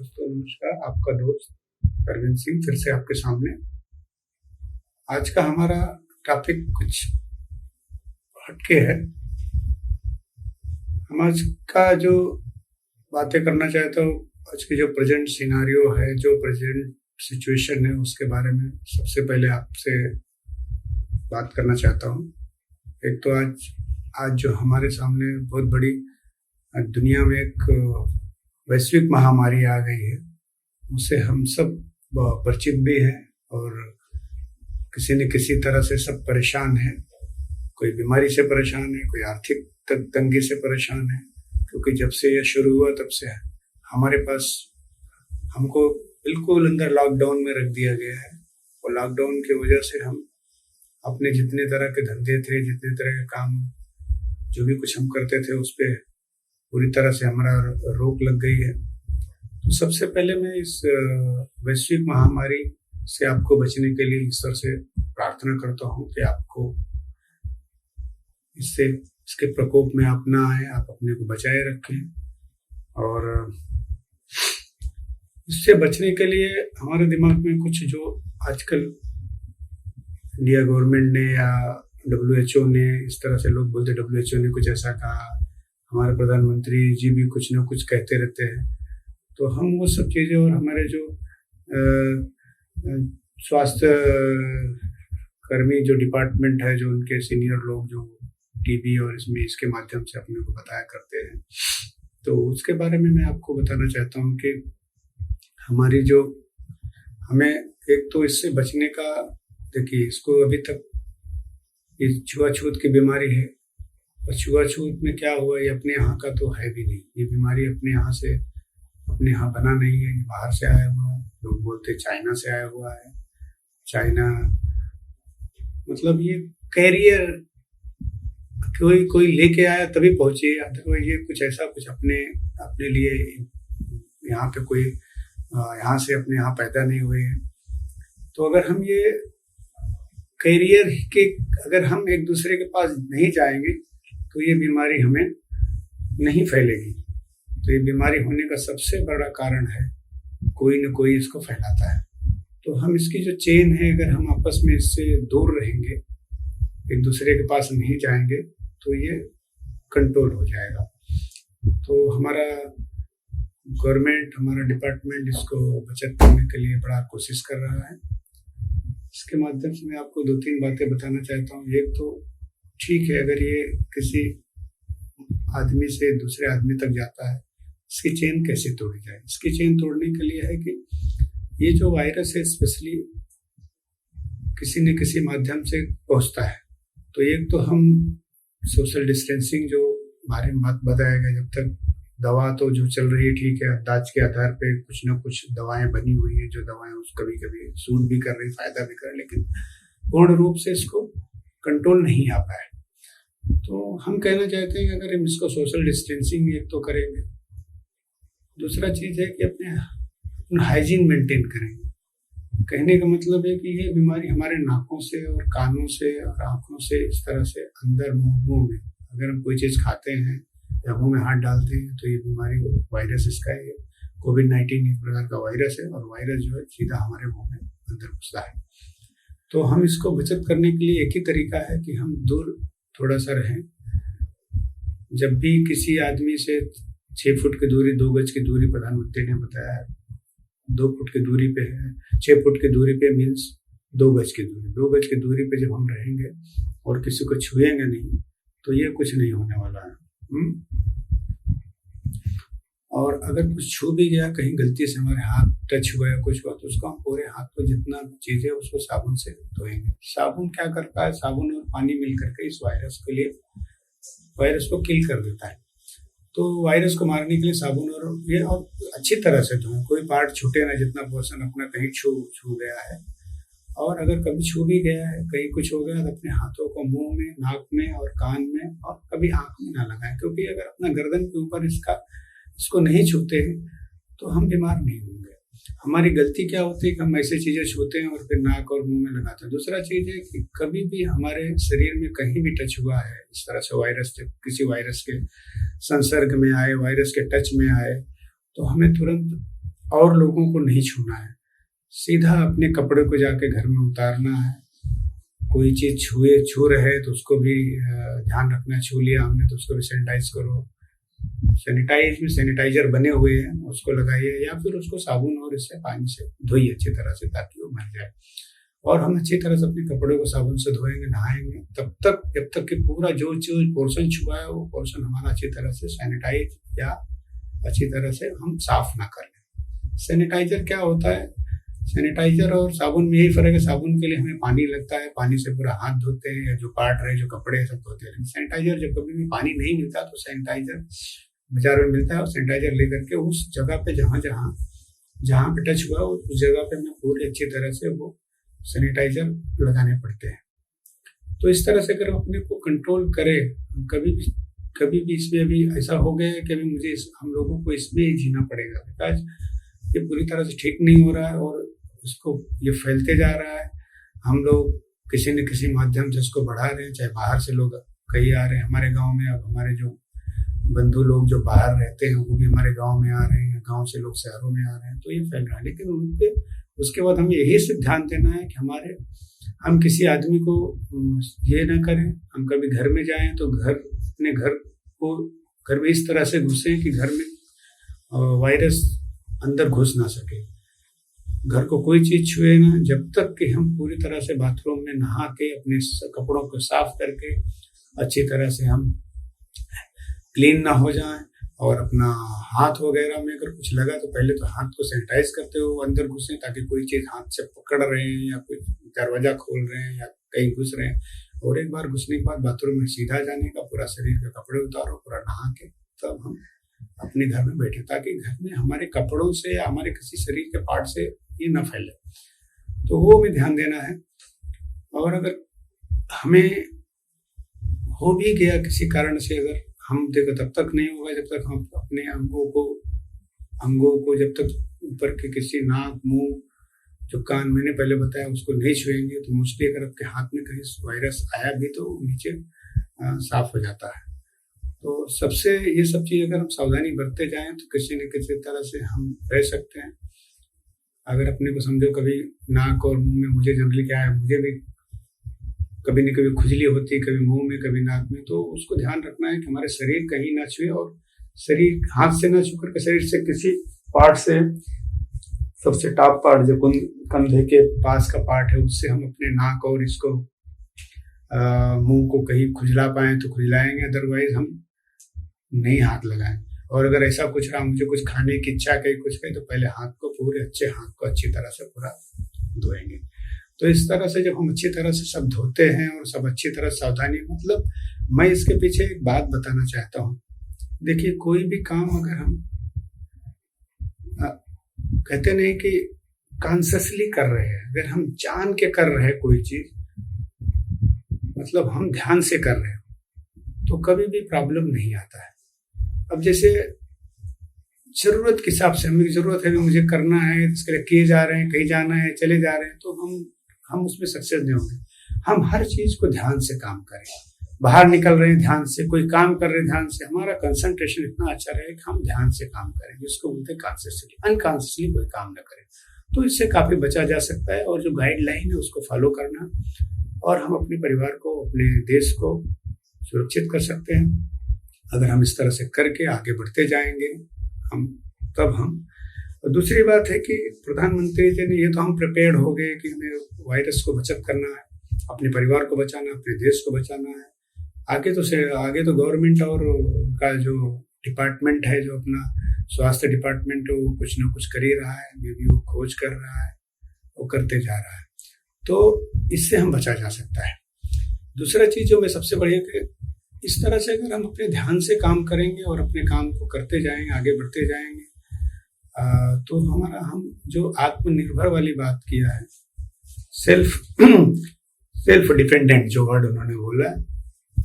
दोस्तों नमस्कार। आपका दोस्त परवीन सिंह फिर से आपके सामने। आज का हमारा टॉपिक कुछ हटके है। हम आज का जो बातें करना चाहता हूँ, आज की जो प्रेजेंट सिनारियो है, जो प्रेजेंट सिचुएशन है, उसके बारे में सबसे पहले आपसे बात करना चाहता हूँ। एक तो आज जो हमारे सामने बहुत बड़ी दुनिया में एक वैश्विक महामारी आ गई है, उससे हम सब परिचित भी हैं और किसी न किसी तरह से सब परेशान हैं। कोई बीमारी से परेशान है, कोई आर्थिक तंगी से परेशान है, क्योंकि जब से यह शुरू हुआ तब से हमारे पास हमको बिल्कुल अंदर लॉकडाउन में रख दिया गया है। और लॉकडाउन की वजह से हम अपने जितने तरह के धंधे थे, जितने तरह के काम, जो भी कुछ हम करते थे, उस पर पूरी तरह से हमारा रोक लग गई है। तो सबसे पहले मैं इस वैश्विक महामारी से आपको बचने के लिए ईश्वर से प्रार्थना करता हूँ कि आपको इसके प्रकोप में आप ना आए, आप अपने को बचाए रखें। और इससे बचने के लिए हमारे दिमाग में कुछ जो आजकल इंडिया गवर्नमेंट ने या WHO ने, इस तरह से लोग बोलते WHO ने कुछ ऐसा कहा, हमारे प्रधानमंत्री जी भी कुछ ना कुछ कहते रहते हैं। तो हम वो सब चीज़ें और हमारे जो स्वास्थ्य कर्मी जो डिपार्टमेंट है, जो उनके सीनियर लोग जो टीवी और इसके माध्यम से अपने को बताया करते हैं, तो उसके बारे में मैं आपको बताना चाहता हूँ कि हमारी जो हमें एक तो इससे बचने का, देखिए इसको अभी तक ये छुआछूत की बीमारी है। और छुआछूत में क्या हुआ, ये अपने यहाँ का तो है भी नहीं। ये बीमारी अपने यहाँ बना नहीं है, ये बाहर से आया हुआ है। लोग बोलते चाइना से आया हुआ है। चाइना मतलब ये कैरियर कोई लेके आया तभी पहुंची, अदरवाइज ये कुछ ऐसा कुछ अपने लिए यहाँ पे कोई यहाँ से अपने यहाँ पैदा नहीं हुए हैं। तो अगर हम ये कैरियर के अगर हम एक दूसरे के पास नहीं जाएंगे तो ये बीमारी हमें नहीं फैलेगी। तो ये बीमारी होने का सबसे बड़ा कारण है कोई न कोई इसको फैलाता है। तो हम इसकी जो चेन है, अगर हम आपस में इससे दूर रहेंगे, एक दूसरे के पास नहीं जाएंगे, तो ये कंट्रोल हो जाएगा। तो हमारा गवर्नमेंट, हमारा डिपार्टमेंट इसको बचत करने के लिए बड़ा कोशिश कर रहा है। इसके माध्यम से मैं आपको 2-3 बातें बताना चाहता हूँ। एक तो ठीक है, अगर ये किसी आदमी से दूसरे आदमी तक जाता है, इसकी चेन कैसे तोड़ी जाए। इसकी चेन तोड़ने के लिए है कि ये जो वायरस है स्पेशली किसी न किसी माध्यम से पहुंचता है। तो एक तो हम सोशल डिस्टेंसिंग जो बारे में बात बताया गया, जब तक दवा तो जो चल रही है ठीक है, अंदाज के आधार पे कुछ ना कुछ दवाएं बनी हुई हैं, जो दवाएं उस कभी कभी सूट भी कर रही, फायदा भी कर रही, लेकिन पूर्ण रूप से इसको कंट्रोल नहीं आ पाया। तो हम कहना चाहते हैं कि अगर हम इसको सोशल डिस्टेंसिंग एक तो करेंगे, दूसरा चीज है कि अपने हाइजीन मेंटेन करेंगे। कहने का मतलब है कि ये बीमारी हमारे नाकों से और कानों से और आंखों से, इस तरह से अंदर मुंह में अगर हम कोई चीज खाते हैं या मुंह में हाथ डालते हैं, तो ये बीमारी वायरस इसका है। कोविड-19 एक प्रकार का वायरस है और वायरस जो है सीधा हमारे मुंह में अंदर घुसता है। तो हम इसको बचत करने के लिए एक ही तरीका है कि हम दूर थोड़ा सा रहें। जब भी किसी आदमी से 6 फुट की दूरी, 2 गज की दूरी प्रधानमंत्री ने बताया है, 2 फुट की दूरी पे है, 6 फुट की दूरी पे मीन्स 2 गज की दूरी। 2 गज की दूरी पे जब हम रहेंगे और किसी को छुएंगे नहीं, तो ये कुछ नहीं होने वाला है। और अगर कुछ छू भी गया, कहीं गलती से हमारे हाथ टच हुआ या कुछ हुआ, तो उसको हम पूरे हाथ को जितना चीज़ है उसको साबुन से धोएंगे। साबुन क्या करता है, साबुन और पानी मिल करके इस वायरस को किल कर देता है। तो वायरस को मारने के लिए साबुन और अच्छी तरह से धोएं, कोई पार्ट छूटे ना, जितना पोर्शन अपना कहीं छू गया है। और अगर कभी छू भी गया है, कहीं कुछ हो गया, तो अपने हाथों को मुंह में, नाक में और कान में और कभी आंख में ना लगाएं, क्योंकि अगर अपना गर्दन के ऊपर इसको नहीं छूते हैं तो हम बीमार नहीं होंगे। हमारी गलती क्या होती है कि हम ऐसी चीजें छूते हैं और फिर नाक और मुंह में लगाते हैं। दूसरा चीज है कि कभी भी हमारे शरीर में कहीं भी टच हुआ है इस तरह से वायरस, किसी वायरस के संसर्ग में आए, वायरस के टच में आए, तो हमें तुरंत और लोगों को नहीं छूना है। सीधा अपने कपड़े को जाके घर में उतारना है। कोई चीज़ छू रहे हैं तो उसको भी ध्यान रखना है। छू लिया हमने तो उसको भी सैनिटाइज करो। सैनिटाइजर बने हुए हैं, उसको लगाइए या फिर उसको साबुन और इससे पानी से धोइए अच्छी तरह से ताकि वो मर जाए। और हम अच्छी तरह से अपने कपड़े को साबुन से धोएंगे, नहाएंगे तब तक जब तक कि पूरा जो पोर्शन छुआ है वो पोर्शन हमारा अच्छी तरह से सैनिटाइज या अच्छी तरह से हम साफ ना कर लें। सैनिटाइजर क्या होता है? सैनिटाइजर और साबुन में यही फर्क है। साबुन के लिए हमें पानी लगता है, पानी से पूरा हाथ धोते हैं या जो पार्ट रहे जो कपड़े सब धोते हैं। लेकिन सैनिटाइजर जब कभी भी पानी नहीं मिलता तो सैनिटाइजर बाजार में मिलता है और सैनिटाइजर लेकर के उस जगह पे जहाँ पे टच हुआ उस जगह पे हमें पूरी अच्छी तरह से वो सैनिटाइजर लगाने पड़ते हैं। तो इस तरह से अगर अपने को कंट्रोल करें, कभी भी इसमें अभी ऐसा हो गया है कि अभी मुझे हम लोगों को इसमें ही जीना पड़ेगा, बिकॉज ये पूरी तरह से ठीक नहीं हो रहा है और उसको ये फैलते जा रहा है। हम लोग किसी न किसी माध्यम से इसको बढ़ा रहे हैं, चाहे बाहर से लोग कहीं आ रहे हैं हमारे गांव में। अब हमारे जो बंधु लोग जो बाहर रहते हैं वो भी हमारे गांव में आ रहे हैं, गांव से लोग शहरों में आ रहे हैं, तो ये फैल रहा है। लेकिन उनके उसके बाद हमें यही सिर्फ ध्यान देना है कि हम किसी आदमी को ये ना करें। हम कभी घर में जाएं तो अपने घर में इस तरह से घुसें कि घर में वायरस अंदर घुस ना सके। घर को कोई चीज छुए ना जब तक कि हम पूरी तरह से बाथरूम में नहा के अपने कपड़ों को साफ करके अच्छी तरह से हम क्लीन ना हो जाएं। और अपना हाथ वगैरह में अगर कुछ लगा तो पहले तो हाथ को सैनिटाइज करते हुए अंदर घुसें, ताकि कोई चीज़ हाथ से पकड़ रहे हैं या कोई दरवाजा खोल रहे हैं या कहीं घुस रहे हैं। और एक बार घुसने के बाद बाथरूम में सीधा जाने का, पूरा शरीर के कपड़े उतारो, पूरा नहा के तब हम अपने घर में बैठे, ताकि घर में हमारे कपड़ों से या हमारे किसी शरीर के पार्ट से ये न फैले। तो वो हमें ध्यान देना है। और अगर हमें हो भी गया किसी कारण से, अगर हम देखो तब तक नहीं होगा जब तक हम अपने अंगों को जब तक ऊपर के किसी नाक, मुंह, जो कान मैंने पहले बताया उसको नहीं छुएंगे। तो मोस्टली अगर आपके हाथ में कहीं वायरस आया भी तो नीचे साफ हो जाता है। तो सबसे ये सब चीज़ अगर हम सावधानी बरतते जाएं तो किसी न किसी तरह से हम रह सकते हैं। अगर अपने को समझो कभी नाक और मुंह में, मुझे जनरली क्या है, मुझे भी कभी न कभी खुजली होती है, कभी मुंह में कभी नाक में, तो उसको ध्यान रखना है कि हमारे शरीर कहीं ना छुए और शरीर हाथ से ना छू करके शरीर से किसी पार्ट से, सबसे टॉप पार्ट जो कंधे के पास का पार्ट है, उससे हम अपने नाक और इसको मुंह को कहीं खुजला पाएं तो खुजलाएंगे, अदरवाइज हम नहीं हाथ लगाएं। और अगर ऐसा कुछ रहा, मुझे कुछ खाने की इच्छा कहीं कुछ कहीं, तो पहले हाथ को अच्छी तरह से पूरा धोएंगे। तो इस तरह से जब हम अच्छी तरह से सब धोते हैं और सब अच्छी तरह सावधानी, मतलब मैं इसके पीछे एक बात बताना चाहता हूँ। देखिए, कोई भी काम अगर हम कहते नहीं कि कॉन्शियसली कर रहे हैं, अगर हम जान के कर रहे हैं कोई चीज, मतलब हम ध्यान से कर रहे हैं, तो कभी भी प्रॉब्लम नहीं आता है। अब जैसे जरूरत के हिसाब से, हमें जरूरत है, मुझे करना है, इसके लिए किए जा रहे हैं, कहीं जाना है, चले जा रहे हैं, तो हम उसमें सक्सेस नहीं होंगे। हम हर चीज को ध्यान से काम करें। बाहर निकल रहे हैं ध्यान से, कोई काम कर रहे हैं ध्यान से, हमारा कंसंट्रेशन इतना अच्छा रहे कि हम ध्यान से काम करें, जिसको बोलते हैं कॉन्शियसली। अनकॉन्शियसली कोई काम न करें, तो इससे काफी बचा जा सकता है। और जो गाइडलाइन है उसको फॉलो करना, और हम अपने परिवार को, अपने देश को सुरक्षित कर सकते हैं। अगर हम इस तरह से करके आगे बढ़ते जाएंगे तब हम और दूसरी बात है कि प्रधानमंत्री जी ने, ये तो हम प्रिपेयर्ड हो गए कि हमें वायरस को बचत करना है, अपने परिवार को बचाना, अपने देश को बचाना है। आगे तो गवर्नमेंट और उनका जो डिपार्टमेंट है, जो अपना स्वास्थ्य डिपार्टमेंट है, वो कुछ ना कुछ कर ही रहा है, मे भी वो खोज कर रहा है, वो करते जा रहा है। तो इससे हम बचा जा सकता है। दूसरा चीज जो मैं सबसे बढ़िया कि इस तरह से अगर हम अपने ध्यान से काम करेंगे और अपने काम को करते जाएंगे, आगे बढ़ते जाएंगे, तो हम जो आत्मनिर्भर वाली बात किया है, सेल्फ डिपेंडेंट जो वर्ड उन्होंने बोला,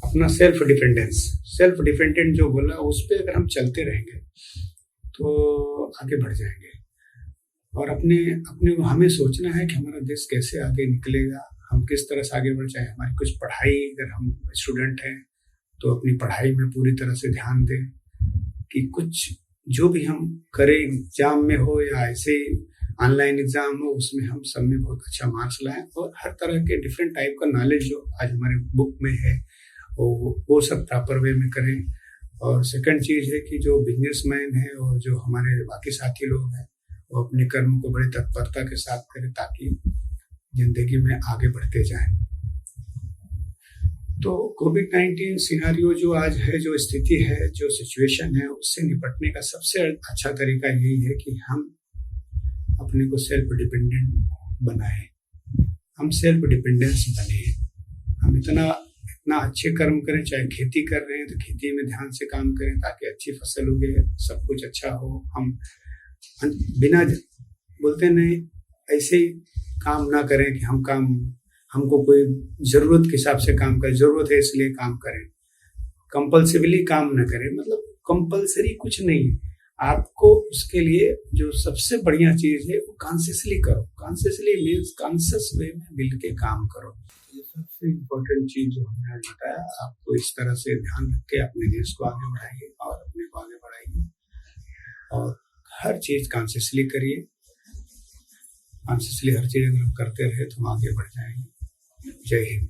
अपना सेल्फ डिपेंडेंट जो बोला, उस पर अगर हम चलते रहेंगे तो आगे बढ़ जाएंगे। और अपने हमें सोचना है कि हमारा देश कैसे आगे निकलेगा, हम किस तरह से आगे बढ़ जाए। हमारी कुछ पढ़ाई, अगर हम स्टूडेंट हैं तो अपनी पढ़ाई में पूरी तरह से ध्यान दें कि कुछ जो भी हम करें, एग्जाम में हो या ऐसे ही ऑनलाइन एग्जाम हो, उसमें हम सब में बहुत अच्छा मार्क्स लाएं और हर तरह के डिफरेंट टाइप का नॉलेज जो आज हमारे बुक में है वो सब प्रॉपर वे में करें। और सेकंड चीज़ है कि जो बिजनेसमैन है और जो हमारे बाकी साथी लोग हैं वो अपने कर्म को बड़ी तत्परता के साथ करें ताकि जिंदगी में आगे बढ़ते जाएं। तो कोविड-19 सिनेरियो जो आज है, जो स्थिति है, जो सिचुएशन है, उससे निपटने का सबसे अच्छा तरीका यही है कि हम अपने को सेल्फ डिपेंडेंट बनाएं, हम सेल्फ डिपेंडेंस बने। हम इतना अच्छे कर्म करें, चाहे खेती कर रहे हैं तो खेती में ध्यान से काम करें ताकि अच्छी फसल उगे, सब कुछ अच्छा हो। हम बिना बोलते नहीं ऐसे ही काम ना करें कि हमको कोई जरूरत के हिसाब से काम करें, जरूरत है इसलिए काम करें, कंपल्सिवली काम ना करें। मतलब कंपल्सरी कुछ नहीं है, आपको उसके लिए जो सबसे बढ़िया चीज है वो कॉन्शियसली करो। कॉन्शियसली मीन्स कॉन्शियस वे में मिल के काम करो। ये सबसे इम्पोर्टेंट चीज जो हमने आज बताया, आपको इस तरह से ध्यान रख के अपने देश को आगे बढ़ाइए और अपने को आगे बढ़ाइए और हर चीज कॉन्शियसली करिए। कॉन्शियसली हर चीज अगर हम करते रहे तो हम आगे बढ़ जाएंगे। जय हिंद।